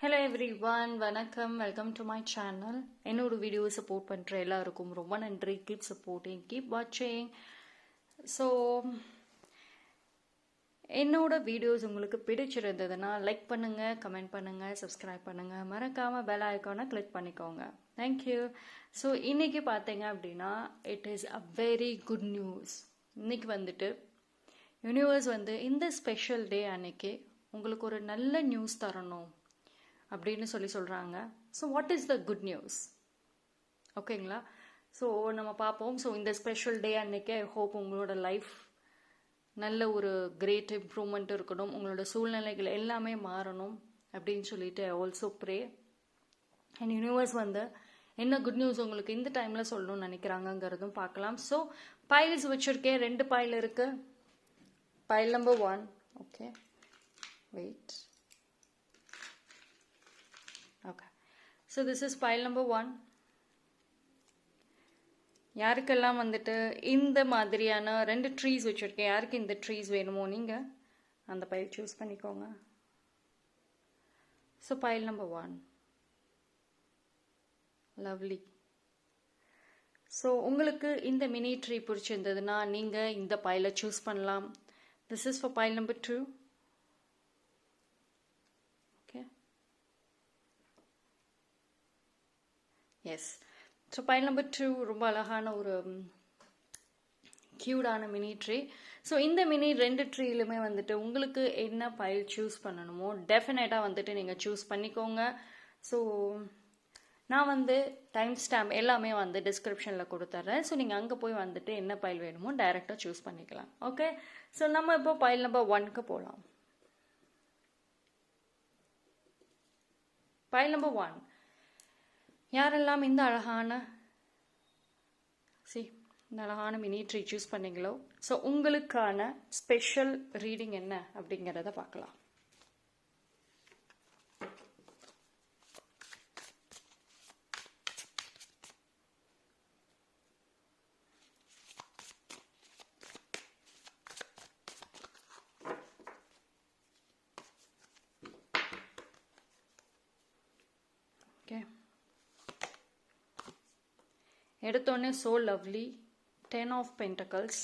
Hello every one, வணக்கம். Welcome to my channel. என்னோட video support பண்ணுற எல்லாருக்கும் ரொம்ப நன்றி. கீப் சப்போர்ட்டிங், கீப் வாட்சிங். ஸோ என்னோட வீடியோஸ் உங்களுக்கு பிடிச்சிருந்ததுன்னா லைக் பண்ணுங்கள், கமெண்ட் பண்ணுங்கள், சப்ஸ்கிரைப் பண்ணுங்கள், மறக்காமல் பெல் ஐக்கானை கிளிக் பண்ணிக்கோங்க. தேங்க்யூ. ஸோ இன்றைக்கி பார்த்தீங்க அப்படின்னா it is a very good news. இன்றைக்கி வந்துட்டு யூனிவர்ஸ் இந்த ஸ்பெஷல் டே அன்னைக்கு உங்களுக்கு ஒரு நல்ல நியூஸ் தரணும் அப்படின்னு சொல்கிறாங்க. So what is the good news? ஓகேங்களா? ஸோ நம்ம பார்ப்போம். ஸோ இந்த ஸ்பெஷல் டே அன்னைக்கு ஐ ஹோப் உங்களோட லைஃப் நல்ல ஒரு கிரேட் இம்ப்ரூவ்மெண்ட் இருக்கணும், உங்களோட சூழ்நிலைகள் எல்லாமே மாறணும் அப்படின்னு சொல்லிட்டு I also pray. And universe என்ன குட் நியூஸ் உங்களுக்கு இந்த டைமில் சொல்லணும்னு நினைக்கிறாங்கங்கிறதும் பார்க்கலாம். ஸோ பைல்ஸ் வச்சுருக்கேன், 2 பைல் இருக்குது. File number 1. Okay, wait. Okay, so this is pile number 1. யாருக்கெல்லாம் இந்த மாதிரியான 2 ட்ரீஸ் வச்சுருக்கேன், யாருக்கு இந்த ட்ரீஸ் வேணுமோ நீங்கள் அந்த பைல் சூஸ் பண்ணிக்கோங்க. So file number 1, lovely. So உங்களுக்கு இந்த மினி ட்ரீ பிடிச்சிருந்ததுன்னா நீங்கள் இந்த பைலை சூஸ் பண்ணலாம். This is for file number 2. Yes. So file number 2 ரொம்ப அழகான ஒரு க்யூடான மினி ட்ரீ. ஸோ இந்த மினி 2 ட்ரீலுமே உங்களுக்கு என்ன பைல் சூஸ் பண்ணணுமோ டெஃபினட்டாக நீங்கள் சூஸ் பண்ணிக்கோங்க. ஸோ நான் டைம் ஸ்டாம்ப் எல்லாமே டிஸ்கிரிப்ஷனில் கொடுத்துட்றேன். ஸோ நீங்கள் அங்கே போய் என்ன பைல் வேணுமோ டைரெக்டாக சூஸ் பண்ணிக்கலாம். ஓகே, ஸோ நம்ம இப்போ பைல் நம்பர் 1க்கு போகலாம். பைல் நம்பர் 1, யாரெல்லாம் இந்த அழகான மினி ட்ரீ சூஸ் பண்ணீங்களோ ஸோ உங்களுக்கான ஸ்பெஷல் ரீடிங் என்ன அப்படிங்கிறத பார்க்கலாம். ஓகே, எடுத்தோடனே சோ லவ்லி, 10 of Pentacles.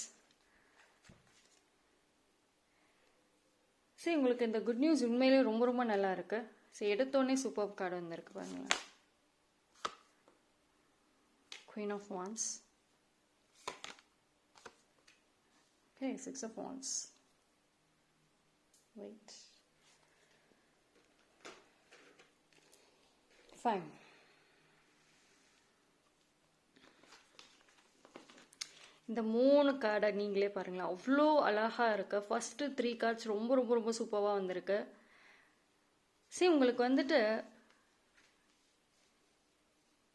சரி, உங்களுக்கு இந்த குட் நியூஸ் உண்மையிலே ரொம்ப ரொம்ப நல்லா இருக்கு. சரி, எடுத்தோடனே சூப்பர் கார்டு வந்திருக்கு பாருங்களேன். Queen of Wands. Okay, 6 of Wands. Wait. Fine. இந்த 3 கார்டை நீங்களே பாருங்களேன், அவ்வளோ அழகாக இருக்கு. ஃபஸ்ட்டு 3 கார்ட்ஸ் ரொம்ப ரொம்ப ரொம்ப சூப்பராக வந்திருக்கு. சரி, உங்களுக்கு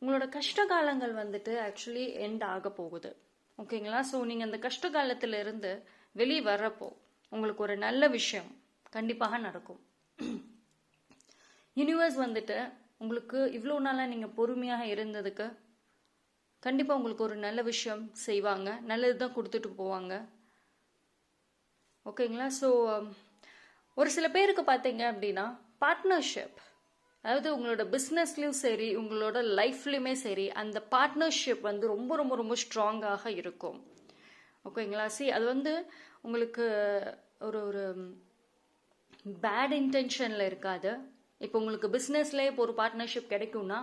உங்களோட கஷ்ட காலங்கள் ஆக்சுவலி எண்ட் ஆக போகுது. ஓகேங்களா? ஸோ நீங்கள் அந்த கஷ்ட காலத்தில் இருந்து வெளியே வர்றப்போ உங்களுக்கு ஒரு நல்ல விஷயம் கண்டிப்பாக நடக்கும். யூனிவர்ஸ் உங்களுக்கு இவ்வளோ நாளாக நீங்கள் பொறுமையாக இருந்ததுக்கு கண்டிப்பாக உங்களுக்கு ஒரு நல்ல விஷயம் செய்வாங்க, நல்லது தான் கொடுத்துட்டு போவாங்க. ஓகேங்களா? ஸோ ஒரு சில பேருக்கு பார்த்தீங்க அப்படின்னா பார்ட்னர்ஷிப், அதாவது உங்களோட பிஸ்னஸ்லையும் சரி உங்களோட லைஃப்லையுமே சரி அந்த பார்ட்னர்ஷிப் ரொம்ப ரொம்ப ரொம்ப ஸ்ட்ராங்காக இருக்கும். ஓகேங்களா? சரி, அது உங்களுக்கு ஒரு ஒரு பேட் இன்டென்ஷனில் இருக்காது. இப்போ உங்களுக்கு பிஸ்னஸ்லேயே இப்போ ஒரு பார்ட்னர்ஷிப் கிடைக்கும்னா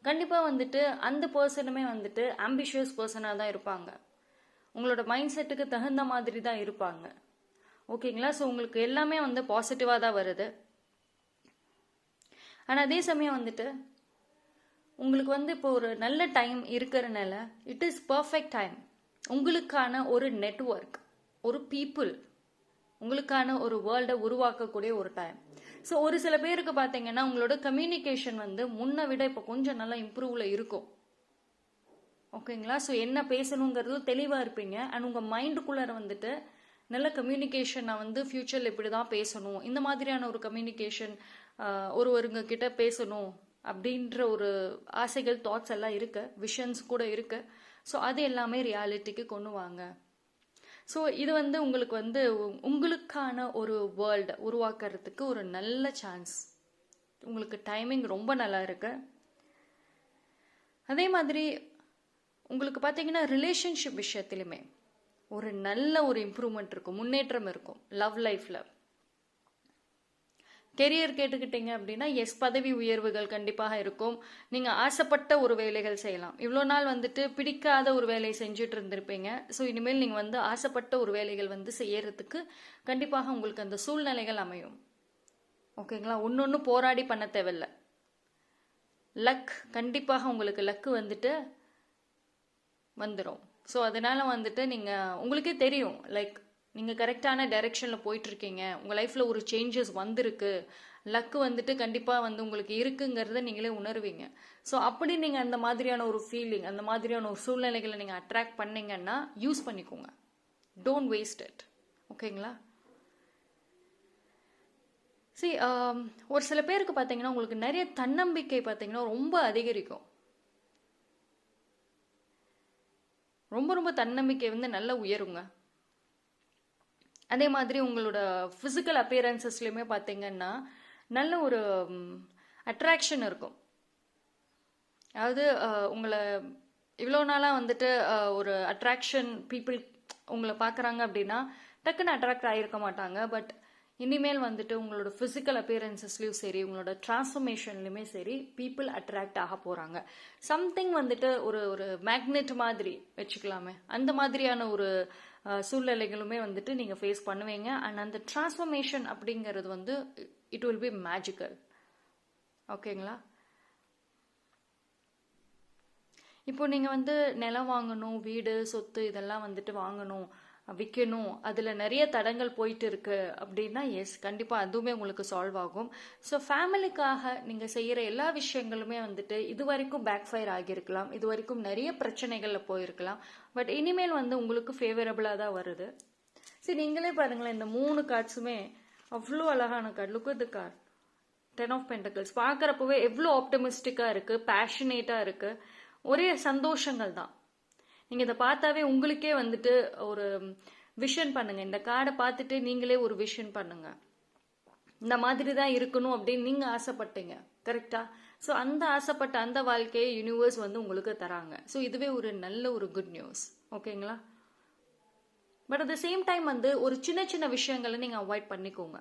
கண்டிப்பாக அந்த பர்சனுமே ஆம்பிஷியஸ் பர்சனாக தான் இருப்பாங்க. உங்களோட மைண்ட் செட்டுக்கு தகுந்த மாதிரி தான் இருப்பாங்க. ஓகேங்களா? ஸோ உங்களுக்கு எல்லாமே பாசிட்டிவாக தான் வருது. ஆனால் அதே சமயம் உங்களுக்கு இப்போ ஒரு நல்ல டைம் இருக்கிறனால இட் இஸ் பர்ஃபெக்ட் டைம். உங்களுக்கான ஒரு நெட்வொர்க், ஒரு பீப்புள், உங்களுக்கான ஒரு வேர்ல்டை உருவாக்கக்கூடிய ஒரு டைம். ஸோ ஒரு சில பேருக்கு பார்த்தீங்கன்னா உங்களோட கம்யூனிகேஷன் முன்ன விட இப்போ கொஞ்சம் நல்லா இம்ப்ரூவ்ல இருக்கும். ஓகேங்களா? ஸோ என்ன பேசணுங்கிறது தெளிவாக இருப்பீங்க. அண்ட் உங்கள் மைண்டுக்குள்ளே நல்ல கம்யூனிகேஷன், நான் ஃபியூச்சரில் இப்படி தான் பேசணும், இந்த மாதிரியான ஒரு கம்யூனிகேஷன், ஒருவருங்க கிட்ட பேசணும் அப்படின்ற ஒரு ஆசைகள், தாட்ஸ் எல்லாம் இருக்கு, விஷன்ஸ் கூட இருக்கு. ஸோ அது எல்லாமே ரியாலிட்டிக்கு கொண்டு வாங்க. ஸோ இது உங்களுக்கு உங்களுக்கான ஒரு வேர்ல்டு உருவாக்குறதுக்கு ஒரு நல்ல சான்ஸ். உங்களுக்கு டைமிங் ரொம்ப நல்லா இருக்கு. அதே மாதிரி உங்களுக்கு பார்த்தீங்கன்னா ரிலேஷன்ஷிப் விஷயத்திலுமே ஒரு நல்ல ஒரு இம்ப்ரூவ்மெண்ட் இருக்கும், முன்னேற்றம் இருக்கும். லவ் லைஃப்ல கெரியர் கேட்டுக்கிட்டீங்க அப்படின்னா எஸ், பதவி உயர்வுகள் கண்டிப்பாக இருக்கும். நீங்கள் ஆசைப்பட்ட ஒரு வேலைகள் செய்யலாம். இவ்வளோ நாள் வந்துட்டு பிடிக்காத ஒரு வேலையை செஞ்சுட்டு இருந்திருப்பீங்க. ஸோ இனிமேல் நீங்கள் வந்து ஆசைப்பட்ட ஒரு வேலைகள் வந்து செய்யறதுக்கு கண்டிப்பாக உங்களுக்கு அந்த சூழ்நிலைகள் அமையும். ஓகேங்களா? ஒன்று போராடி பண்ண தேவையில்ல. லக், கண்டிப்பாக உங்களுக்கு லக்கு வந்துட்டு வந்துடும். ஸோ அதனால வந்துட்டு நீங்கள் உங்களுக்கே தெரியும், லைக் நீங்கள் கரெக்டான டைரெக்ஷனில் போயிட்டுருக்கீங்க, உங்கள் லைஃப்பில் ஒரு சேஞ்சஸ் வந்திருக்கு, லக்கு வந்துட்டு கண்டிப்பாக வந்து உங்களுக்கு இருக்குங்கிறத நீங்களே உணர்வீங்க. ஸோ அப்படி நீங்கள் அந்த மாதிரியான ஒரு ஃபீலிங், அந்த மாதிரியான ஒரு சூழ்நிலைகளை நீங்கள் அட்ராக்ட் பண்ணீங்கன்னா யூஸ் பண்ணிக்கோங்க. Don't waste it. ஓகேங்களா? சரி, ஒரு சில பேருக்கு பார்த்தீங்கன்னா உங்களுக்கு நிறைய தன்னம்பிக்கை பார்த்தீங்கன்னா ரொம்ப அதிகரிக்கும். ரொம்ப ரொம்ப தன்னம்பிக்கை வந்து நல்லா உயருங்க. அதே மாதிரி உங்களோட ஃபிசிக்கல் அப்பியரன்சஸ்லையுமே பார்த்தீங்கன்னா நல்ல ஒரு அட்ராக்ஷன் இருக்கும். அதாவது உங்களை இவ்வளோ நாளாக வந்துட்டு ஒரு அட்ராக்ஷன், பீப்புள் உங்களை பார்க்குறாங்க அப்படின்னா டக்குன்னு அட்ராக்ட் ஆகிருக்க மாட்டாங்க. பட் இனிமேல் வந்துட்டு உங்களோட ஃபிசிக்கல் அப்பியரன்சஸ்லையும் சரி, உங்களோட டிரான்ஸ்ஃபர்மேஷன்லையுமே சரி, பீப்புள் அட்ராக்ட் ஆக போகிறாங்க. சம்திங் வந்துட்டு ஒரு ஒரு மேக்னெட் மாதிரி வச்சுக்கலாமே, அந்த மாதிரியான ஒரு சூழ்நிலைகளுமே வந்துட்டு நீங்கள் ஃபேஸ் பண்ணுவீங்க. அண்ட் அந்த டிரான்ஸ்ஃபர்மேஷன் அப்படிங்கிறது வந்து இட் வில் பி மேஜிக்கல். ஓகேங்களா? இப்போ நீங்கள் வந்து நிலம் வாங்கணும், வீடு சொத்து இதெல்லாம் வந்துட்டு வாங்கணும், விற்கணும், அதில் நிறைய தடங்கள் போயிட்டு இருக்கு அப்படின்னா எஸ், கண்டிப்பாக அதுவுமே உங்களுக்கு சால்வ் ஆகும். ஸோ ஃபேமிலிக்காக நீங்கள் செய்கிற எல்லா விஷயங்களுமே வந்துட்டு இது வரைக்கும் பேக் ஃபயர் ஆகியிருக்கலாம், இது வரைக்கும் நிறைய பிரச்சனைகளில் போயிருக்கலாம். பட் இனிமேல் வந்து உங்களுக்கு ஃபேவரபுளாக தான் வருது. சரி, நீங்களே பாருங்களேன், இந்த 3 கார்ட்ஸுமே அவ்வளோ அழகான card. Look at the card 10 of pentacles. பார்க்குறப்பவே எவ்வளோ ஆப்டமிஸ்டிக்காக இருக்குது, பேஷனேட்டாக இருக்குது, ஒரே சந்தோஷங்கள் தான். நீங்கள் இதை பார்த்தாவே உங்களுக்கே வந்துட்டு ஒரு விஷன் பண்ணுங்க. இந்த கார்டை பார்த்துட்டு நீங்களே ஒரு விஷன் பண்ணுங்க, இந்த மாதிரி தான் இருக்கணும் அப்படின்னு நீங்கள் ஆசைப்பட்டீங்க, கரெக்டா? ஸோ அந்த ஆசைப்பட்ட அந்த வாழ்க்கையை யூனிவர்ஸ் வந்து உங்களுக்கு தராங்க. ஸோ இதுவே ஒரு நல்ல ஒரு குட் நியூஸ். ஓகேங்களா? But at the same time வந்து ஒரு சின்ன சின்ன விஷயங்களை நீங்கள் அவாய்ட் பண்ணிக்கோங்க.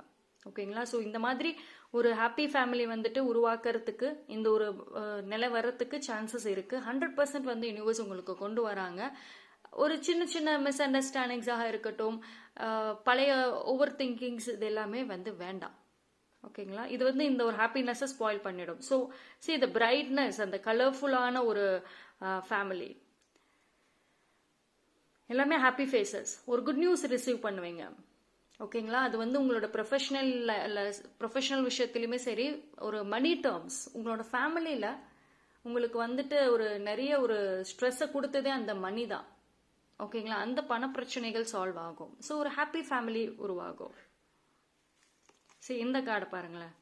ஓகேங்களா? ஸோ இந்த மாதிரி ஒரு ஹாப்பி ஃபேமிலி வந்துட்டு உருவாக்குறதுக்கு, இந்த ஒரு நிலை வர்றதுக்கு சான்சஸ் இருக்குது. 100% வந்து யூனிவர்ஸ் உங்களுக்கு கொண்டு வராங்க. ஒரு சின்ன சின்ன மிஸ் அண்டர்ஸ்டாண்டிங்ஸாக இருக்கட்டும், பழைய ஓவர் திங்கிங்ஸ், இது எல்லாமே வந்து வேண்டாம். ஓகேங்களா? இது வந்து இந்த ஒரு ஹாப்பினஸை ஸ்பாயில் பண்ணிடும். ஸோ சி த பிரைட்னஸ், அந்த கலர்ஃபுல்லான ஒரு ஃபேமிலி, எல்லாமே ஹாப்பி ஃபேஸஸ். ஒரு குட் நியூஸ் ரிசீவ் பண்ணுவீங்க. ஓகேங்களா? அது வந்து உங்களோட ப்ரொஃபஷனல் விஷயத்துலையுமே சரி, ஒரு மணி டேர்ம்ஸ், உங்களோட ஃபேமிலியில் உங்களுக்கு வந்துட்டு ஒரு நிறைய ஒரு ஸ்ட்ரெஸ்ஸை கொடுத்ததே அந்த மணி தான். ஓகேங்களா? அந்த பண பிரச்சனைகள் சால்வ் ஆகும். ஸோ ஒரு ஹாப்பி ஃபேமிலி உருவாகும். சரி, இந்த கார்டை பாருங்களேன்.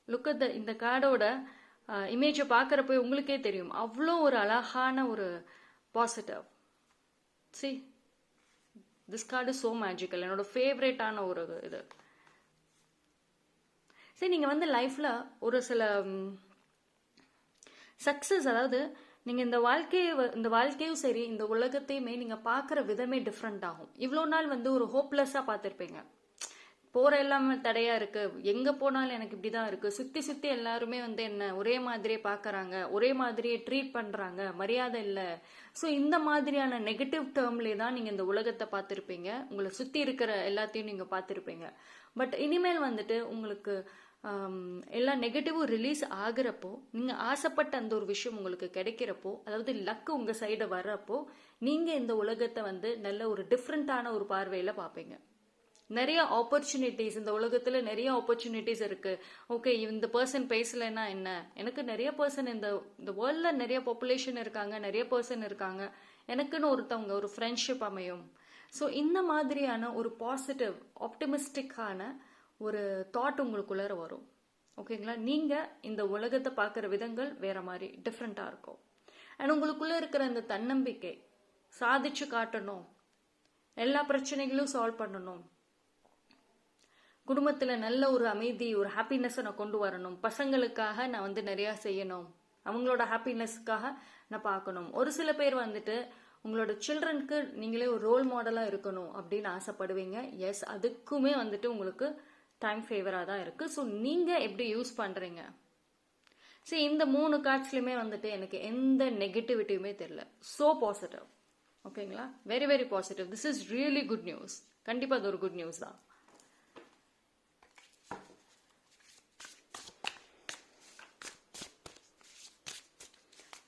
லுக் அட் இந்த கார்டோட இமேஜை பார்க்குறப்போ உங்களுக்கே தெரியும், அவ்வளோ ஒரு அழகான ஒரு positive. C, this card is so magical. என்னோட ஃபேவரேட்டான ஒரு இது. சரி, நீங்கள் வந்து லைஃப்பில் ஒரு சில சக்ஸஸ், அதாவது நீங்கள் இந்த வாழ்க்கையும் சரி, இந்த உலகத்தையுமே நீங்கள் பார்க்குற விதமே டிஃப்ரெண்ட் ஆகும். இவ்வளோ நாள் வந்து ஒரு ஹோப்லெஸ்ஸாக பார்த்துருப்பீங்க. போகிற எல்லாமே தடையாக இருக்குது, எங்கே போனாலும் எனக்கு இப்படி தான் இருக்குது, சுற்றி சுற்றி எல்லாருமே வந்து என்ன ஒரே மாதிரியே பார்க்குறாங்க, ஒரே மாதிரியே ட்ரீட் பண்ணுறாங்க, மரியாதை இல்லை. ஸோ இந்த மாதிரியான நெகட்டிவ் டேர்ம்லே தான் நீங்கள் இந்த உலகத்தை பார்த்துருப்பீங்க, உங்களை சுற்றி இருக்கிற எல்லாத்தையும் நீங்கள் பார்த்துருப்பீங்க. பட் இனிமேல் வந்துட்டு உங்களுக்கு எல்லா நெகட்டிவும் ரிலீஸ் ஆகுறப்போ, நீங்கள் ஆசைப்பட்ட அந்த ஒரு விஷயம் உங்களுக்கு கிடைக்கிறப்போ, அதாவது லக்கு உங்கள் சைடை வர்றப்போ, நீங்கள் இந்த உலகத்தை வந்து நல்ல ஒரு டிஃப்ரெண்ட்டான ஒரு பார்வையில் பார்ப்பீங்க. நிறைய ஆப்பர்ச்சுனிட்டிஸ், இந்த உலகத்துல நிறைய ஆப்பர்ச்சுனிட்டிஸ் இருக்கு. ஓகே, இந்த பர்சன் பேசலைன்னா என்ன, எனக்கு நிறைய பர்சன் இந்த வேர்ல்ட்ல நிறைய பாப்புலேஷன் இருக்காங்க, நிறைய பர்சன் இருக்காங்க, எனக்குன்னு ஒருத்தவங்க ஒரு ஃப்ரெண்ட்ஷிப் அமையும். ஸோ இந்த மாதிரியான ஒரு பாசிட்டிவ் ஆப்டிமிஸ்டிக்கான ஒரு தாட் உங்களுக்குள்ளார வரும். ஓகேங்களா? நீங்கள் இந்த உலகத்தை பார்க்குற விதங்கள் வேற மாதிரி டிஃப்ரெண்ட்டாக இருக்கும். அண்ட் உங்களுக்குள்ளே இருக்கிற அந்த தன்னம்பிக்கை, சாதிச்சு காட்டணும், எல்லா பிரச்சனைகளும் சால்வ் பண்ணணும், குடும்பத்தில் நல்ல ஒரு அமைதி, ஒரு ஹாப்பினஸை நான் கொண்டு வரணும், பசங்களுக்காக நான் வந்து நிறையா செய்யணும், அவங்களோட ஹாப்பினஸ்க்காக நான் பார்க்கணும். ஒரு சில பேர் வந்துட்டு உங்களோட சில்ட்ரனுக்கு நீங்களே ஒரு ரோல் மாடலாக இருக்கணும் அப்படின்னு ஆசைப்படுவீங்க. எஸ், அதுக்குமே வந்துட்டு உங்களுக்கு டைம் ஃபேவராக தான் இருக்குது. ஸோ நீங்கள் எப்படி யூஸ் பண்ணுறீங்க? சரி, இந்த 3 கார்ட்ஸ்லையுமே வந்துட்டு எனக்கு எந்த நெகட்டிவிட்டியுமே தெரியல. So positive. ஓகேங்களா? Very very positive. This is really good news. கண்டிப்பாக அது ஒரு குட் நியூஸ் தான்.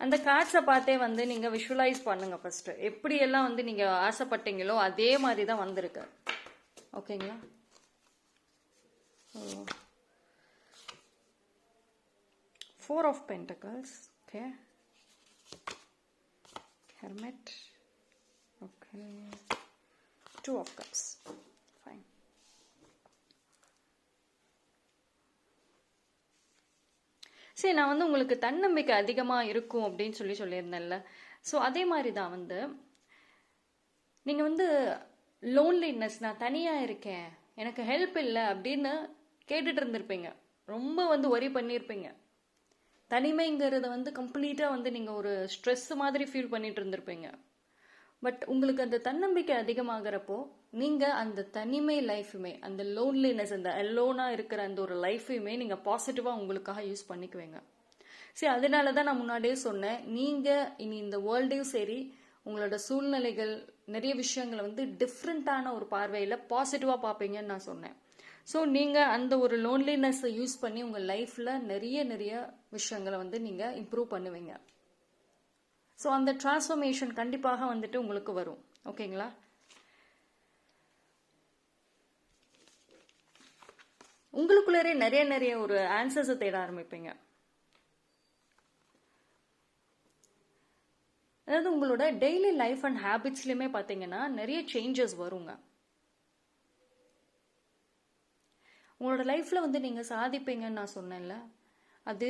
அந்த கார்ட்ஸை பார்த்தே வந்து நீங்கள் விஷுவலைஸ் பண்ணுங்க ஃபர்ஸ்ட்டு. எப்படியெல்லாம் வந்து நீங்கள் ஆசைப்பட்டீங்களோ அதே மாதிரி தான் வந்திருக்கு. ஓகேங்களா? 4 of Pentacles. Okay. Hermit. Okay. 2 of Cups. Fine. சரி, நான் வந்து உங்களுக்கு தன்னம்பிக்கை அதிகமாக இருக்கும் அப்படின்னு சொல்லியிருந்தேன்ல. ஸோ அதே மாதிரி தான் வந்து நீங்கள் வந்து லோன்லினஸ், நான் தனியாக இருக்கேன், எனக்கு ஹெல்ப் இல்லை அப்படின்னு கேட்டுட்டு இருந்திருப்பீங்க. ரொம்ப வந்து ஒரி பண்ணியிருப்பீங்க. தனிமைங்கிறத வந்து கம்ப்ளீட்டாக வந்து நீங்கள் ஒரு ஸ்ட்ரெஸ் மாதிரி ஃபீல் பண்ணிட்டு இருந்திருப்பீங்க. பட் உங்களுக்கு அந்த தன்னம்பிக்கை அதிகமாகிறப்போ நீங்கள் அந்த தனிமை லைஃபுமே, அந்த லோன்லினஸ், அந்த அலோனாக இருக்கிற அந்த ஒரு லைஃபையுமே நீங்கள் பாசிட்டிவாக உங்களுக்காக யூஸ் பண்ணிக்குவீங்க. சரி, அதனால தான் நான் முன்னாடியே சொன்னேன், நீங்கள் இனி இந்த வேர்ல்டையும் சரி, உங்களோட சூழ்நிலைகள், நிறைய விஷயங்களை வந்து டிஃப்ரெண்ட்டான ஒரு பார்வையில் பாசிட்டிவாக பார்ப்பீங்கன்னு நான் சொன்னேன். ஸோ நீங்கள் அந்த ஒரு லோன்லினஸை யூஸ் பண்ணி உங்கள் லைஃப்பில் நிறைய விஷயங்களை வந்து நீங்கள் இம்ப்ரூவ் பண்ணுவீங்க. ஸோ அந்த டிரான்ஸ்ஃபர்மேஷன் கண்டிப்பாக வந்துட்டு உங்களுக்கு வரும். ஓகேங்களா? உங்களுக்குள்ளே நிறைய ஒரு ஆன்சர்ஸை தேட ஆரம்பிப்பீங்க. அதாவது உங்களோட டெய்லி லைஃப் அண்ட் ஹேபிட்ஸ்லையுமே பார்த்தீங்கன்னா நிறைய சேஞ்சஸ் வருங்க. உங்களோட லைஃப்பில் வந்து நீங்கள் சாதிப்பீங்கன்னு நான் சொன்னேன்ல, அது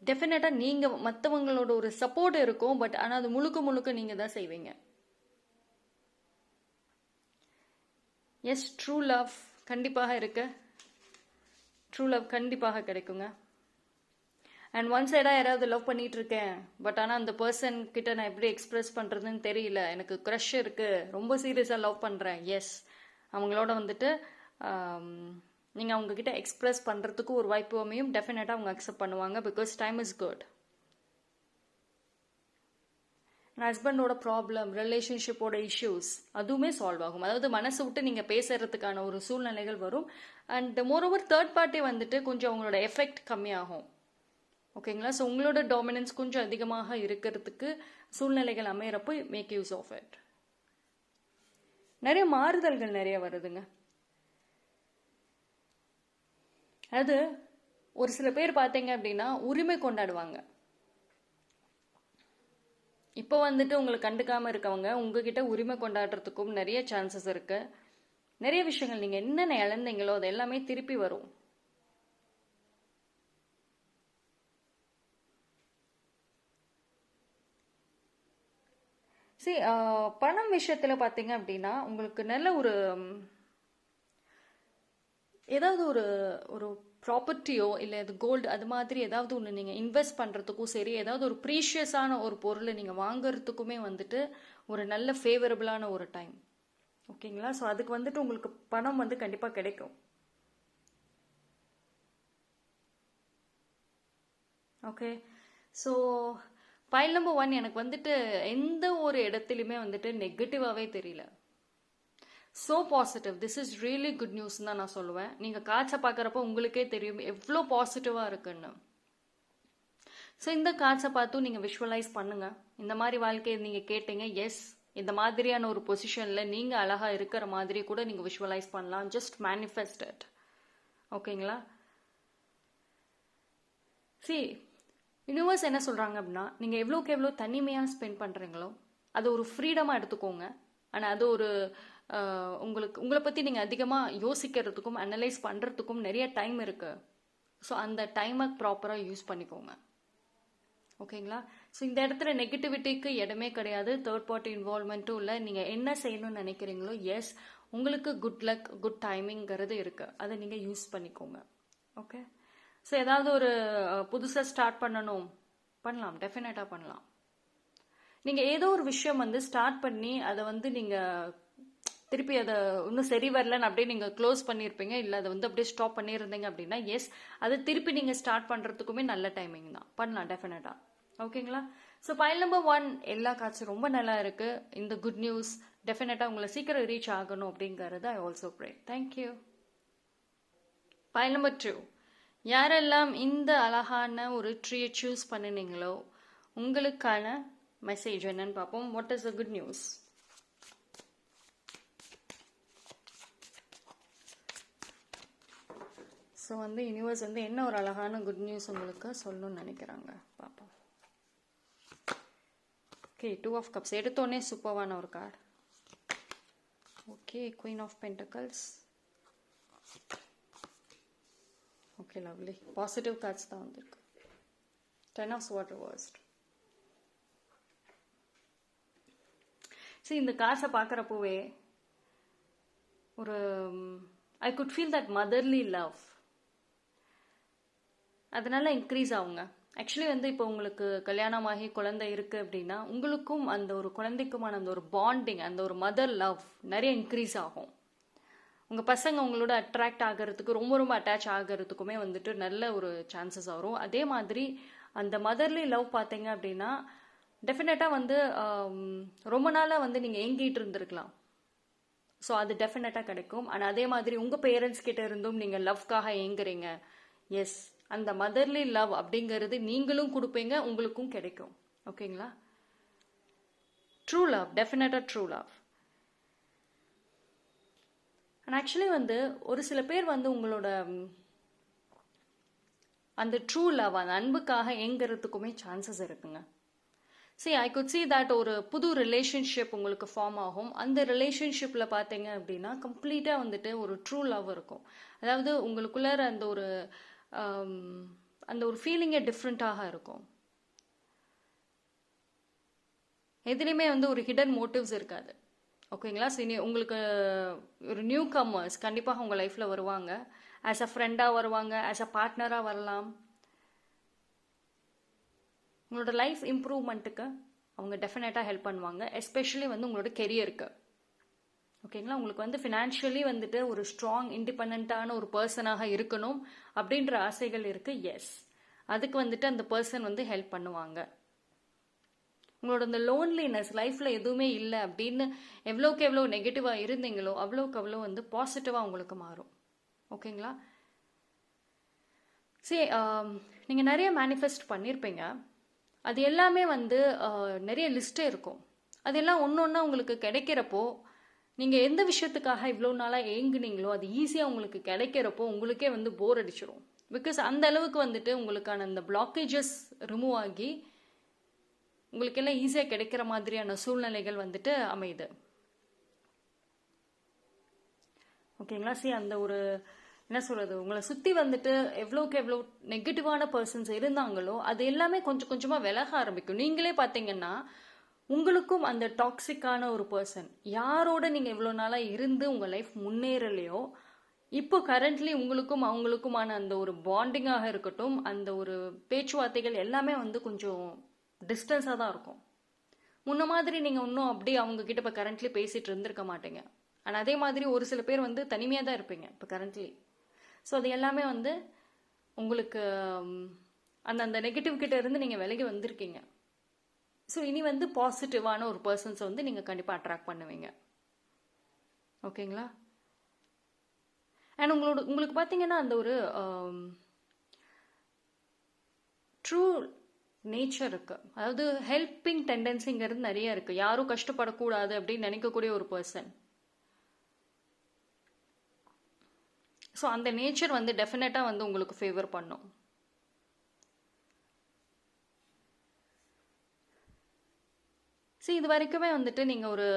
டெஃபினட்டாக நீங்கள் மற்றவங்களோட ஒரு சப்போர்ட் இருக்கும். பட் ஆனால் அது முழுக்க நீங்கள் தான் செய்வீங்க. எஸ், ட்ரூ லவ் கண்டிப்பாக இருக்கு. ட்ரூ லவ் கண்டிப்பாக கிடைக்குங்க. அண்ட் ஒன் சைடாக யாராவது லவ் பண்ணிட்டு இருக்கேன், பட் ஆனால் அந்த பர்சன் கிட்ட நான் எப்படி எக்ஸ்பிரஸ் பண்ணுறதுன்னு தெரியல, எனக்கு க்ரஷ் இருக்குது, ரொம்ப சீரியஸாக லவ் பண்ணுறேன். எஸ், அவங்களோட வந்துட்டு நீங்கள் அவங்கக்கிட்ட எக்ஸ்பிரஸ் பண்ணுறதுக்கு ஒரு வாய்ப்பு அமையும். டெஃபினட்டாக அவங்க அக்செப்ட் பண்ணுவாங்க. Because time is good. ஹஸ்பண்டோட ப்ராப்ளம், ரிலேஷன்ஷிப்போட இஷ்யூஸ் அதுவுமே சால்வ் ஆகும். அதாவது மனசு விட்டு நீங்கள் பேசுறதுக்கான ஒரு சூழ்நிலைகள் வரும். அண்ட் மோரோவர் தேர்ட் பார்ட்டி வந்துட்டு கொஞ்சம் அவங்களோட எஃபெக்ட் கம்மியாகும். ஓகேங்களா? ஸோ உங்களோட டாமினன்ஸ் கொஞ்சம் அதிகமாக இருக்கிறதுக்கு சூழ்நிலைகள் அமையிறப்போ மேக் யூஸ் ஆஃப் இட். நிறைய மாறுதல்கள் நிறைய வருதுங்க. அது ஒரு சில பேர் பார்த்தீங்க அப்படின்னா உரிமை கொண்டாடுவாங்க. இப்போ வந்துட்டு உங்களை கண்டுக்காம இருக்கவங்க உங்ககிட்ட உரிமை கொண்டாடுறதுக்கும் நிறைய சான்சஸ் இருக்கு. நிறைய விஷயங்கள் நீங்கள் என்னென்ன இழந்தீங்களோ அது எல்லாமே திருப்பி வரும். சரி, பணம் விஷயத்தில் பார்த்தீங்க அப்படின்னா உங்களுக்கு நல்ல ஒரு ஏதாவது ஒரு ப்ராப்பர்ட்டியோ இல்லை அது கோல்டு அது மாதிரி ஏதாவது ஒன்று நீங்கள் இன்வெஸ்ட் பண்ணுறதுக்கும் சரி, ஏதாவது ஒரு ப்ரீஷியஸான ஒரு பொருளை நீங்கள் வாங்குறதுக்குமே வந்துட்டு ஒரு நல்ல ஃபேவரபிளான ஒரு டைம். ஓகேங்களா? ஸோ அதுக்கு வந்துட்டு உங்களுக்கு பணம் வந்து கண்டிப்பாக கிடைக்கும். ஓகே, ஸோ பைல் நம்பர் 1 எனக்கு வந்துட்டு எந்த ஒரு இடத்துலையுமே வந்துட்டு நெகட்டிவாகவே தெரியல. So positive. This is really good news தான் நான் சொல்லுவேன். நீங்கள் காட்சை பார்க்குறப்போ உங்களுக்கே தெரியும் எவ்வளோ பாசிட்டிவாக இருக்குன்னு. ஸோ இந்த காட்சை பார்த்தும் நீங்கள் விஷுவலைஸ் பண்ணுங்க. இந்த மாதிரி வாழ்க்கையை நீங்கள் கேட்டீங்க. எஸ், இந்த மாதிரியான ஒரு பொசிஷனில் நீங்கள் அழகாக இருக்கிற மாதிரி கூட நீங்கள் விஷுவலைஸ் பண்ணலாம். Just manifest it. ஓகேங்களா? யூனிவர்ஸ் என்ன சொல்கிறாங்க அப்படின்னா, நீங்கள் எவ்வளோக்கு எவ்வளோ தனிமையாக ஸ்பெண்ட் பண்ணுறீங்களோ அது ஒரு ஃப்ரீடமாக எடுத்துக்கோங்க. ஆனால் அது ஒரு உங்களை பற்றி நீங்கள் அதிகமாக யோசிக்கிறதுக்கும் அனலைஸ் பண்ணுறதுக்கும் நிறைய டைம் இருக்குது. ஸோ அந்த டைமை ப்ராப்பராக யூஸ் பண்ணிக்கோங்க. ஓகேங்களா? ஸோ இந்த இடத்துல நெகட்டிவிட்டிக்கு இடமே கிடையாது. தேர்ட் பார்ட்டி இன்வால்மெண்ட்டும் இல்லை. நீங்கள் என்ன செய்யணும்னு நினைக்கிறீங்களோ எஸ், உங்களுக்கு குட் லக் குட் டைமிங்கிறது இருக்குது, அதை நீங்கள் யூஸ் பண்ணிக்கோங்க. ஓகே, ஸோ ஏதாவது ஒரு புதுசாக ஸ்டார்ட் பண்ணலாம், டெஃபினட்டாக பண்ணலாம். நீங்கள் ஏதோ ஒரு விஷயம் வந்து ஸ்டார்ட் பண்ணி அதை வந்து நீங்கள் திருப்பி அதை இன்னும் சரி வரலன்னு அப்படியே நீங்கள் க்ளோஸ் பண்ணியிருப்பீங்க, இல்லை அதை வந்து அப்படியே ஸ்டாப் பண்ணியிருந்தீங்க அப்படின்னா எஸ், அதை திருப்பி நீங்கள் ஸ்டார்ட் பண்ணுறதுக்குமே நல்ல டைமிங் தான், பண்ணலாம் டெஃபினட்டாக. ஓகேங்களா? ஸோ பைல் நம்பர் 1 எல்லா காட்சும் ரொம்ப நல்லா இருக்குது. இந்த குட் நியூஸ் டெஃபினட்டாக உங்களை சீக்கிரம் ரீச் ஆகணும் அப்படிங்கிறது I also pray. Thank you. File number 2, யாரெல்லாம் இந்த அழகான ஒரு ட்ரீயை சூஸ் பண்ணினீங்களோ உங்களுக்கான மெசேஜ் என்னன்னு பார்ப்போம். What is the good news? So வந்து யூனிவர்ஸ் வந்து என்ன ஒரு அழகான குட் நியூஸ் உங்களுக்கு சொல்லணும்னு நினைக்கிறாங்க பார்ப்போம். ஓகே, 2 ஆஃப் கப்ஸ் எடுத்தோடனே சூப்பர்வான ஒரு card. Okay, queen of pentacles. Okay, lovely, positive cards தான் வந்திருக்கு. 10 ஆஃப் ஸ்வார்ட் ரிவர்ஸ்ட். சரி, இந்த காசை பார்க்குறப்போவே ஒரு I could feel that motherly love அதனால இன்க்ரீஸ் ஆகுங்க. ஆக்சுவலி வந்து இப்போ உங்களுக்கு கல்யாணமாகி குழந்தை இருக்குது அப்படின்னா உங்களுக்கும் அந்த ஒரு குழந்தைக்குமான அந்த ஒரு பாண்டிங், அந்த ஒரு மதர் லவ் நிறைய இன்க்ரீஸ் ஆகும். உங்கள் பசங்க உங்களோட அட்ராக்ட் ஆகிறதுக்கு, ரொம்ப ரொம்ப அட்டாச் ஆகிறதுக்குமே வந்துட்டு நல்ல ஒரு சான்சஸ் வரும். அதே மாதிரி அந்த மதர்லி லவ் பார்த்தீங்க அப்படின்னா டெஃபினட்டாக வந்து ரொம்ப நாளாக வந்து நீங்கள் ஏங்கிட்டு இருந்திருக்கலாம். ஸோ அது டெஃபினட்டாக கிடைக்கும். ஆனால் அதே மாதிரி உங்கள் பேரண்ட்ஸ் கிட்ட இருந்தும் நீங்கள் லவ்க்காக ஏங்குறீங்க. எஸ், அந்த மதர்லி லவ் அப்படிங்கிறது நீங்களும் கொடுப்பீங்க, உங்களுக்கும் கிடைக்கும். ஓகேங்களா? ட்ரூ லவ், டெஃபினட்டாக ட்ரூ லவ். அண்ட் ஆக்சுவலி வந்து ஒரு சில பேர் வந்து உங்களோட அந்த ட்ரூ லவ், அந்த அன்புக்காக ஏங்குறதுக்குமே சான்சஸ் இருக்குங்க. See, I could see that ஒரு புது ரிலேஷன்ஷிப் உங்களுக்கு ஃபார்ம் ஆகும். அந்த ரிலேஷன்ஷிப்பில் பார்த்தீங்க அப்படின்னா கம்ப்ளீட்டாக வந்துட்டு ஒரு ட்ரூ லவ் இருக்கும். அதாவது உங்களுக்குள்ளார அந்த ஒரு ஃபீலிங்கே டிஃப்ரெண்ட்டாக இருக்கும். எதுலேயுமே வந்து ஒரு ஹிடன் மோட்டிவ்ஸ் இருக்காது. ஓகேங்களா? சரி, உங்களுக்கு ஒரு நியூ கம்மர்ஸ் கண்டிப்பாக உங்கள் லைஃப்பில் வருவாங்க. ஆஸ் அ ஃப்ரெண்டாக வருவாங்க, ஆஸ் அ பார்ட்னராக வரலாம். உங்களோட லைஃப் இம்ப்ரூவ்மெண்ட்டுக்கு அவங்க டெஃபினட்டாக ஹெல்ப் பண்ணுவாங்க. எஸ்பெஷலி வந்து உங்களோட கெரியருக்கு. ஓகேங்களா? உங்களுக்கு வந்து ஃபினான்ஷியலி வந்துட்டு ஒரு ஸ்ட்ராங் இண்டிபெண்ட்டான ஒரு பர்சனாக இருக்கணும் அப்படின்ற ஆசைகள் இருக்குது. எஸ், அதுக்கு வந்துட்டு அந்த பர்சன் வந்து ஹெல்ப் பண்ணுவாங்க. உங்களோட அந்த லோன்லினஸ் லைஃப்பில் எதுவுமே இல்லை அப்படின்னு எவ்வளோக்கு எவ்வளோ நெகட்டிவாக இருந்தீங்களோ அவ்வளோக்கு அவ்வளோ வந்து பாசிட்டிவாக உங்களுக்கு மாறும். ஓகேங்களா? சரி, நீங்கள் நிறைய மேனிஃபெஸ்ட் பண்ணியிருப்பீங்க. அது எல்லாமே வந்து நிறைய லிஸ்ட்டே இருக்கும். அதெல்லாம் ஒன்று ஒன்றா உங்களுக்கு கிடைக்கிறப்போ நீங்கள் எந்த விஷயத்துக்காக இவ்வளோ நாளாக ஏங்குனீங்களோ அது ஈஸியாக உங்களுக்கு கிடைக்கிறப்போ உங்களுக்கே வந்து போர் அடிச்சிடும். பிகாஸ் அந்த அளவுக்கு வந்துட்டு உங்களுக்கான அந்த பிளாக்கேஜஸ் ரிமூவ் ஆகி உங்களுக்கு எல்லாம் ஈஸியாக கிடைக்கிற மாதிரியான சூழ்நிலைகள் வந்துட்டு அமையுது. ஓகேங்களா? சரி, அந்த ஒரு என்ன சொல்கிறது, உங்களை சுற்றி வந்துட்டு எவ்வளோக்கு எவ்வளோ நெகட்டிவான பர்சன்ஸ் இருந்தாங்களோ அது எல்லாமே கொஞ்சம் கொஞ்சமாக விலக ஆரம்பிக்கும். நீங்களே பார்த்தீங்கன்னா உங்களுக்கும் அந்த டாக்ஸிக்கான ஒரு பர்சன் யாரோட நீங்கள் இவ்வளோ நாளாக இருந்து உங்கள் லைஃப் முன்னேறலையோ இப்போ கரண்ட்லி உங்களுக்கும் அவங்களுக்குமான அந்த ஒரு பாண்டிங்காக இருக்கட்டும், அந்த ஒரு பேச்சுவார்த்தைகள் எல்லாமே வந்து கொஞ்சம் டிஸ்டன்ஸாக தான் இருக்கும். முன்ன மாதிரி நீங்கள் இன்னும் அப்படியே அவங்கக்கிட்ட இப்போ கரண்ட்லி பேசிகிட்டு இருந்திருக்க மாட்டீங்க. ஆனால் அதே மாதிரி ஒரு சில பேர் வந்து தனிமையாக தான் இருப்பீங்க இப்போ கரண்ட்லி. ஸோ அது எல்லாமே வந்து உங்களுக்கு அந்த நெகட்டிவ் கிட்ட இருந்து நீங்கள் விலகி வந்திருக்கீங்க. ஸோ இனி வந்து பாசிட்டிவான ஒரு பர்சன்ஸை வந்து நீங்கள் கண்டிப்பாக அட்ராக்ட் பண்ணுவீங்க. ஓகேங்களா? அண்ட் உங்களுக்கு பார்த்தீங்கன்னா அந்த ஒரு ட்ரூ நேச்சர் இருக்கு. அதாவது ஹெல்பிங் டெண்டன்சிங்கிறது நிறைய இருக்கு. யாரும் கஷ்டப்படக்கூடாது அப்படின்னு நினைக்கக்கூடிய ஒரு பர்சன். ஸோ அந்த நேச்சர் வந்து டெஃபினட்டாக வந்து உங்களுக்கு ஃபேவர் பண்ணும். சரி, இது வரைக்குமே வந்துட்டு நீங்கள் ஒரு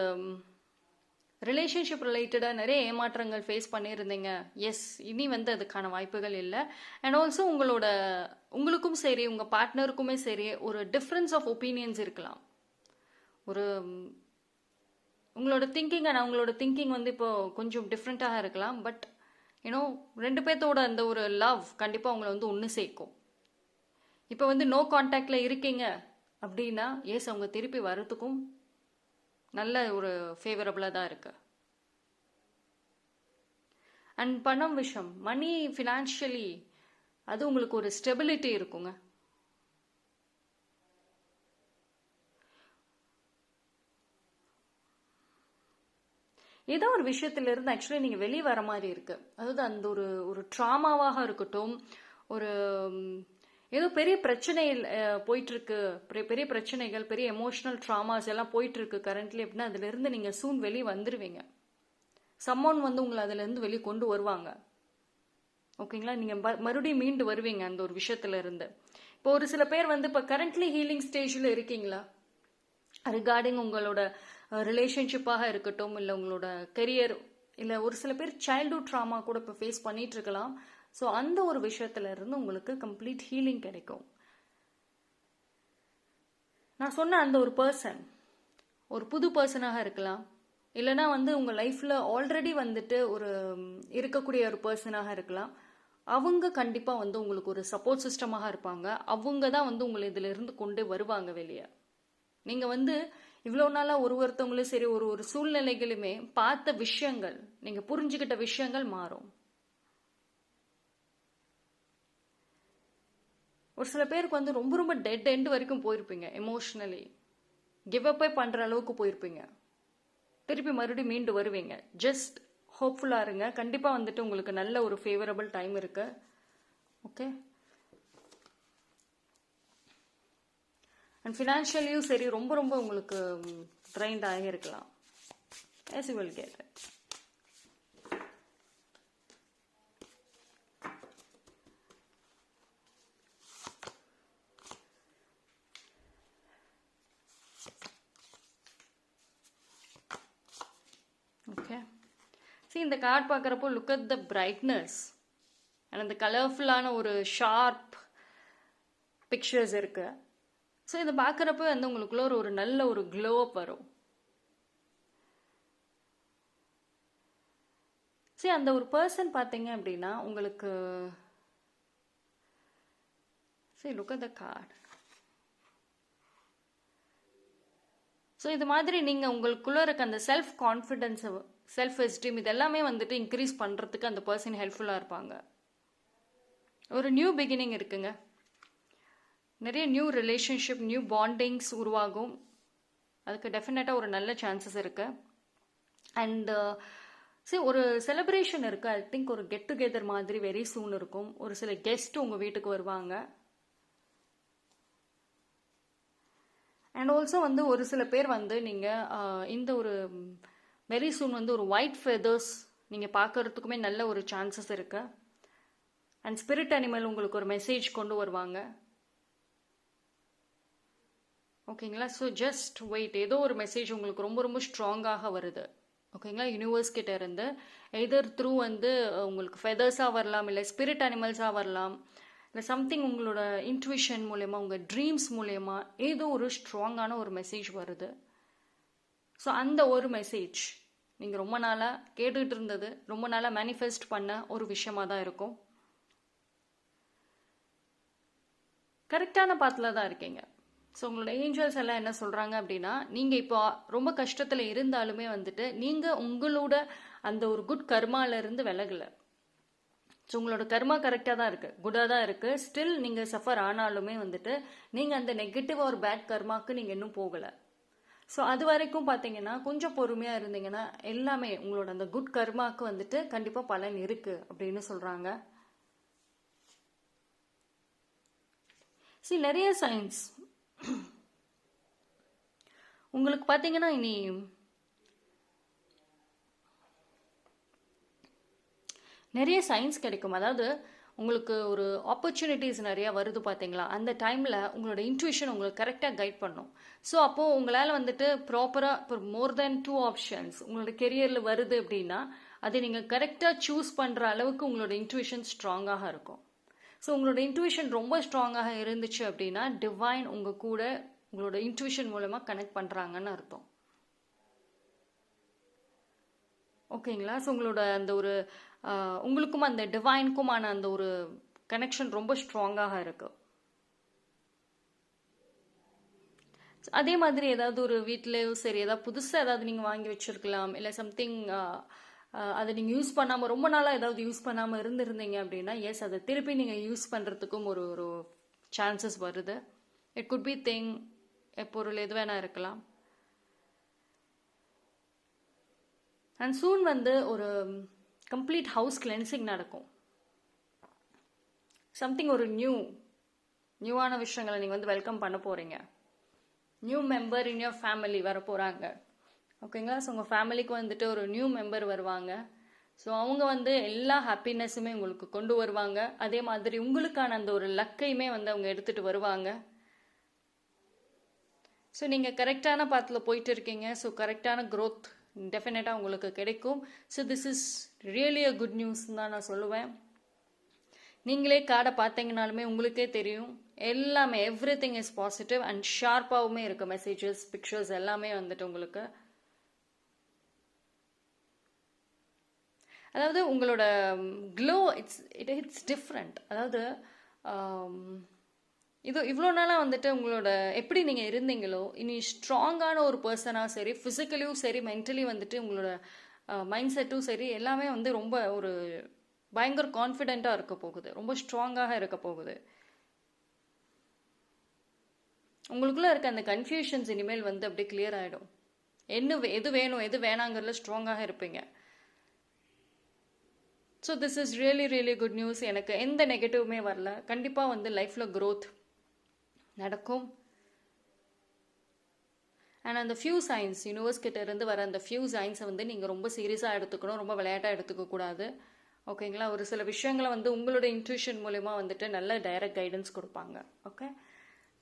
ரிலேஷன்ஷிப் ரிலேட்டடாக நிறைய ஏமாற்றங்கள் ஃபேஸ் பண்ணியிருந்தீங்க. எஸ், இனி வந்து அதுக்கான வாய்ப்புகள் இல்லை. அண்ட் ஆல்சோ உங்களுக்கும் சரி உங்கள் பார்ட்னருக்குமே சரி ஒரு டிஃப்ரென்ஸ் ஆஃப் ஒப்பீனியன்ஸ் இருக்கலாம். ஒரு உங்களோட திங்கிங் அண்ட் அவங்களோட திங்கிங் வந்து இப்போ கொஞ்சம் டிஃப்ரெண்ட்டாக இருக்கலாம். பட் யூனோ 2 பேர்த்தோட அந்த ஒரு லவ் கண்டிப்பாக உங்களை வந்து ஒன்று சேர்க்கும். இப்போ வந்து நோ கான்டாக்டில் இருக்கீங்க அப்படின்னா எஸ் அவங்க திருப்பி வர்றதுக்கும் நல்ல ஒரு ஃபேவரபுளாக தான் இருக்கு. அண்ட் பணம் விஷயம், மணி ஃபினான்ஷியலி அது உங்களுக்கு ஒரு ஸ்டெபிலிட்டி இருக்குங்க. ஏதோ ஒரு விஷயத்துல இருந்து ஆக்சுவலி நீங்க வெளியே வர மாதிரி இருக்கு. அதாவது அந்த ஒரு ஒரு ட்ராமாவாக இருக்கட்டும், ஒரு ஏதோ பெரிய பிரச்சனை போயிட்டு இருக்கு, பெரிய பிரச்சனைகள், பெரிய எமோஷனல் ட்ராமாஸ் எல்லாம் போயிட்டு இருக்கு கரண்ட்லி அப்படின்னா அதுல இருந்து நீங்க சூன் வெளியே வந்துருவீங்க. சம்மோன் வந்து உங்களை அதுல இருந்து வெளியே கொண்டு வருவாங்க. ஓகேங்களா? நீங்க மறுபடியும் மீண்டு வருவீங்க அந்த ஒரு விஷயத்துல இருந்து. இப்போ ஒரு சில பேர் வந்து இப்போ கரண்ட்லி ஹீலிங் ஸ்டேஜ்ல இருக்கீங்களா ரிகார்டிங் உங்களோட ரிலேஷன்ஷிப்பாக இருக்கட்டும், இல்லை உங்களோட கெரியர், இல்லை ஒரு சில பேர் சைல்ட்ஹுட் ட்ராமா கூட இப்போ ஃபேஸ் பண்ணிட்டு இருக்கலாம். ஸோ அந்த ஒரு விஷயத்துல இருந்து உங்களுக்கு கம்ப்ளீட் ஹீலிங் கிடைக்கும். நான் சொன்ன அந்த ஒரு பர்சன் ஒரு புது பர்சனாக இருக்கலாம், இல்லைனா வந்து உங்கள் லைஃப்பில் ஆல்ரெடி வந்துட்டு ஒரு இருக்கக்கூடிய ஒரு பர்சனாக இருக்கலாம். அவங்க கண்டிப்பாக வந்து உங்களுக்கு ஒரு சப்போர்ட் சிஸ்டமாக இருப்பாங்க. அவங்க தான் வந்து உங்களை இதில் இருந்து கொண்டு வருவாங்க வெளியே. நீங்கள் வந்து இவ்வளோ நாளாக ஒருத்தவங்களும் சரி ஒரு சூழ்நிலைகளுமே பார்த்த விஷயங்கள், நீங்கள் புரிஞ்சுக்கிட்ட விஷயங்கள் மாறும். ஒரு சில பேருக்கு வந்து ரொம்ப ரொம்ப டெட் எண்ட் வரைக்கும் போயிருப்பீங்க. எமோஷ்னலி கிவ் அப்பே பண்ணுற அளவுக்கு போயிருப்பீங்க. திருப்பி மறுபடியும் மீண்டு வருவீங்க. ஜஸ்ட் ஹோப்ஃபுல்லாக இருங்க. கண்டிப்பாக வந்துட்டு உங்களுக்கு நல்ல ஒரு ஃபேவரபிள் டைம் இருக்கு. ஓகே. அண்ட் ஃபினான்ஷியலியும் சரி ரொம்ப ரொம்ப உங்களுக்கு ட்ரைன்ட் ஆகியிருக்கலாம். as you will get it. Okay. see இந்த கார்டு பார்க்குறப்போ look at the brightness and அந்த கலர்ஃபுல்லான ஒரு ஷார்ப் பிக்சர்ஸ் இருக்கு. ஸோ இதை பார்க்குறப்ப வந்து உங்களுக்குள்ள ஒரு நல்ல ஒரு க்ளோ அப் வரும். சரி, அந்த ஒரு பர்சன் பார்த்தீங்க அப்படின்னா உங்களுக்கு சரி look at the card. So இது மாதிரி நீங்கள் உங்களுக்குள்ள இருக்க அந்த செல்ஃப் கான்ஃபிடென்ஸ், செல்ஃப் எஸ்டீம் இது எல்லாமே வந்துட்டு இன்க்ரீஸ் பண்ணுறதுக்கு அந்த பர்சன் ஹெல்ப்ஃபுல்லாக இருப்பாங்க. ஒரு நியூ பிகினிங் இருக்குங்க. நிறைய நியூ ரிலேஷன்ஷிப், நியூ பாண்டிங்ஸ் உருவாகும். அதுக்கு டெஃபினட்டாக ஒரு நல்ல சான்சஸ் இருக்கு. அண்ட் சரி ஒரு செலிப்ரேஷன் இருக்கு. ஐ திங்க் ஒரு கெட் டுகெதர் மாதிரி வெரி சூன் இருக்கும். ஒரு சில கெஸ்ட் உங்கள் வீட்டுக்கு வருவாங்க. அண்ட் ஆல்சோ வந்து ஒரு சில பேர் வந்து நீங்கள் இந்த ஒரு வெரி சூன் வந்து ஒரு ஒயிட் ஃபெதர்ஸ் நீங்கள் பார்க்கறதுக்குமே நல்ல ஒரு சான்சஸ் இருக்கு. அண்ட் ஸ்பிரிட் அனிமல் உங்களுக்கு ஒரு மெசேஜ் கொண்டு வருவாங்க. ஓகேங்களா? So just wait. ஏதோ ஒரு மெசேஜ் உங்களுக்கு ரொம்ப ரொம்ப ஸ்ட்ராங்காக வருது. ஓகேங்களா? யூனிவர்ஸ் கிட்ட இருந்து எதர் த்ரூ வந்து உங்களுக்கு ஃபெதர்ஸாக வரலாம், இல்லை ஸ்பிரிட் அனிமல்ஸாக வரலாம், இல்லை சம்திங் உங்களோட இன்ட்யூஷன் மூலயமா, உங்கள் ட்ரீம்ஸ் மூலயமா ஏதோ ஒரு ஸ்ட்ராங்கான ஒரு மெசேஜ் வருது. ஸோ அந்த ஒரு மெசேஜ் நீங்கள் ரொம்ப நாளாக கேட்டுக்கிட்டு இருந்தது, ரொம்ப நாளாக மேனிஃபெஸ்ட் பண்ண ஒரு விஷயமா தான் இருக்கும். கரெக்டான பாத்தில் தான் இருக்கீங்க. ஸோ உங்களோட ஏஞ்சல்ஸ் எல்லாம் என்ன சொல்கிறாங்க அப்படின்னா, நீங்கள் இப்போ ரொம்ப கஷ்டத்தில் இருந்தாலுமே வந்துட்டு நீங்கள் உங்களோட அந்த ஒரு குட் கர்மாலேருந்து விலகலை. ஸோ உங்களோட கர்மா கரெக்டாக தான் இருக்குது, குட்டாக தான் இருக்குது. ஸ்டில் நீங்கள் சஃபர் ஆனாலுமே வந்துட்டு நீங்கள் அந்த நெகட்டிவ் ஒரு பேட் கர்மாவுக்கு நீங்கள் இன்னும் போகலை. ஸோ அது வரைக்கும் பார்த்தீங்கன்னா கொஞ்சம் பொறுமையாக இருந்தீங்கன்னா எல்லாமே உங்களோட அந்த குட் கர்மாவுக்கு வந்துட்டு கண்டிப்பாக பலன் இருக்குது அப்படின்னு சொல்கிறாங்க. சரி, நிறைய சயின்ஸ் உங்களுக்கு பார்த்தீங்கன்னா இனி நிறைய சயின்ஸ் கிடைக்கும். அதாவது உங்களுக்கு ஒரு ஆப்பர்ச்சுனிட்டிஸ் நிறையா வருது பார்த்தீங்களா, அந்த டைமில் உங்களோட இன்ட்யூஷன் உங்களுக்கு கரெக்டாக கைட் பண்ணும். ஸோ அப்போது உங்களால் வந்துட்டு ப்ராப்பராக இப்போ மோர் தேன் 2 ஆப்ஷன்ஸ் உங்களோட கெரியரில் வருது அப்படின்னா அதை நீங்கள் கரெக்டாக சூஸ் பண்ணுற அளவுக்கு உங்களோட இன்ட்யூஷன் ஸ்ட்ராங்காக இருக்கும். ஸோ உங்களோட இன்ட்யூஷன் ரொம்ப ஸ்ட்ராங்காக இருந்துச்சு அப்படின்னா டிவைன் உங்கள் கூட உங்களோட இன்ட்யூஷன் மூலமாக கனெக்ட் பண்ணுறாங்கன்னு அர்த்தம். ஓகேங்களா? ஸோ உங்களோட அந்த ஒரு உங்களுக்கும் அந்த டிவைனுக்குமான அந்த ஒரு கனெக்ஷன் ரொம்ப ஸ்ட்ராங்காக இருக்கு. அதே மாதிரி ஏதாவது ஒரு வீட்லயோ சரி, ஏதாவது புதுசாக ஏதாவது நீங்கள் வாங்கி வச்சிருக்கலாம், இல்லை சம்திங் அதை நீங்கள் யூஸ் பண்ணாமல் ரொம்ப நாளாக ஏதாவது யூஸ் பண்ணாமல் இருந்திருந்தீங்க அப்படின்னா எஸ், அதை திருப்பி நீங்கள் யூஸ் பண்ணுறதுக்கும் ஒரு ஒரு சான்சஸ் வருது. இட் குட் பி திங், பொருள் எது வேணா இருக்கலாம். அண்ட் சூன் வந்து ஒரு கம்ப்ளீட் ஹவுஸ் கிளென்சிங் நடக்கும். சம்திங் ஒரு நியூவான விஷயங்களை நீங்கள் வந்து வெல்கம் பண்ண போகிறீங்க. New member in your family வர போகிறாங்க. ஓகேங்களா? ஸோ உங்கள் ஃபேமிலிக்கு வந்துட்டு ஒரு நியூ மெம்பர் வருவாங்க. ஸோ அவங்க வந்து எல்லா ஹாப்பினஸுமே உங்களுக்கு கொண்டு வருவாங்க. அதே மாதிரி உங்களுக்கான அந்த ஒரு லக்கையுமே வந்து அவங்க எடுத்துகிட்டு வருவாங்க. ஸோ நீங்கள் கரெக்டான பாத்தில் போயிட்டு இருக்கீங்க. ஸோ கரெக்டான க்ரோத் டெஃபினட்டாக உங்களுக்கு கிடைக்கும். So this is really a good news தான் நான் சொல்லுவேன். நீங்களே கார்டை பார்த்தீங்கனாலுமே உங்களுக்கே தெரியும், எல்லாமே எவ்ரிதிங் இஸ் பாசிட்டிவ் அண்ட் ஷார்ப்பாகவுமே இருக்குது. மெசேஜஸ், பிக்சர்ஸ் எல்லாமே வந்துட்டு உங்களுக்கு, அதாவது உங்களோட க்ளோ இட்ஸ் டிஃப்ரெண்ட். அதாவது இது இவ்வளோ நாளாக வந்துட்டு உங்களோட எப்படி நீங்கள் இருந்தீங்களோ இனி ஸ்ட்ராங்கான ஒரு பர்சனாக சரி, ஃபிசிக்கலியும் சரி, மென்டலி வந்துட்டு உங்களோட மைண்ட் செட்டும் சரி, எல்லாமே வந்து ரொம்ப ஒரு பயங்கர கான்ஃபிடென்ட்டாக இருக்க போகுது, ரொம்ப ஸ்ட்ராங்காக இருக்க போகுது. உங்களுக்குள்ளே இருக்க அந்த கன்ஃபியூஷன்ஸ் இனிமேல் வந்து அப்படியே கிளியர் ஆகிடும். எது வேணும் எது வேணாங்கிறதுல ஸ்ட்ராங்காக இருப்பீங்க. So this is really really good news. எனக்கு எந்த நெகட்டிவுமே வரல. கண்டிப்பாக வந்து லைஃப்பில் க்ரோத் நடக்கும். அண்ட் அந்த ஃபியூ சைன்ஸ், யூனிவர்ஸ் கிட்ட இருந்து வர அந்த ஃபியூ சைன்ஸை வந்து நீங்கள் ரொம்ப சீரியஸாக எடுத்துக்கணும், ரொம்ப விளையாட்டாக எடுத்துக்க கூடாது. ஓகேங்களா? ஒரு சில விஷயங்களை வந்து உங்களோட இன்ட்யூஷன் மூலமா வந்துட்டு நல்ல டைரக்ட் கைடன்ஸ் கொடுப்பாங்க. Okay,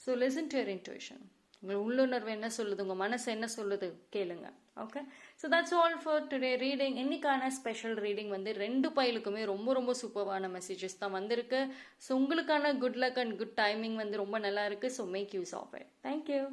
so listen to your intuition. உங்கள் உள்ளுணர்வு என்ன சொல்லுது, உங்கள் மனசு என்ன சொல்லுது, கேளுங்க. Okay, so that's all for today reading. இன்னைக்கான ஸ்பெஷல் ரீடிங் வந்து 2 பைலுக்குமே ரொம்ப ரொம்ப சூப்பரான மெசேஜஸ் தான் வந்திருக்கு. ஸோ உங்களுக்கான good luck and good timing வந்து ரொம்ப நல்லா இருக்கு. So make use of it. Thank you.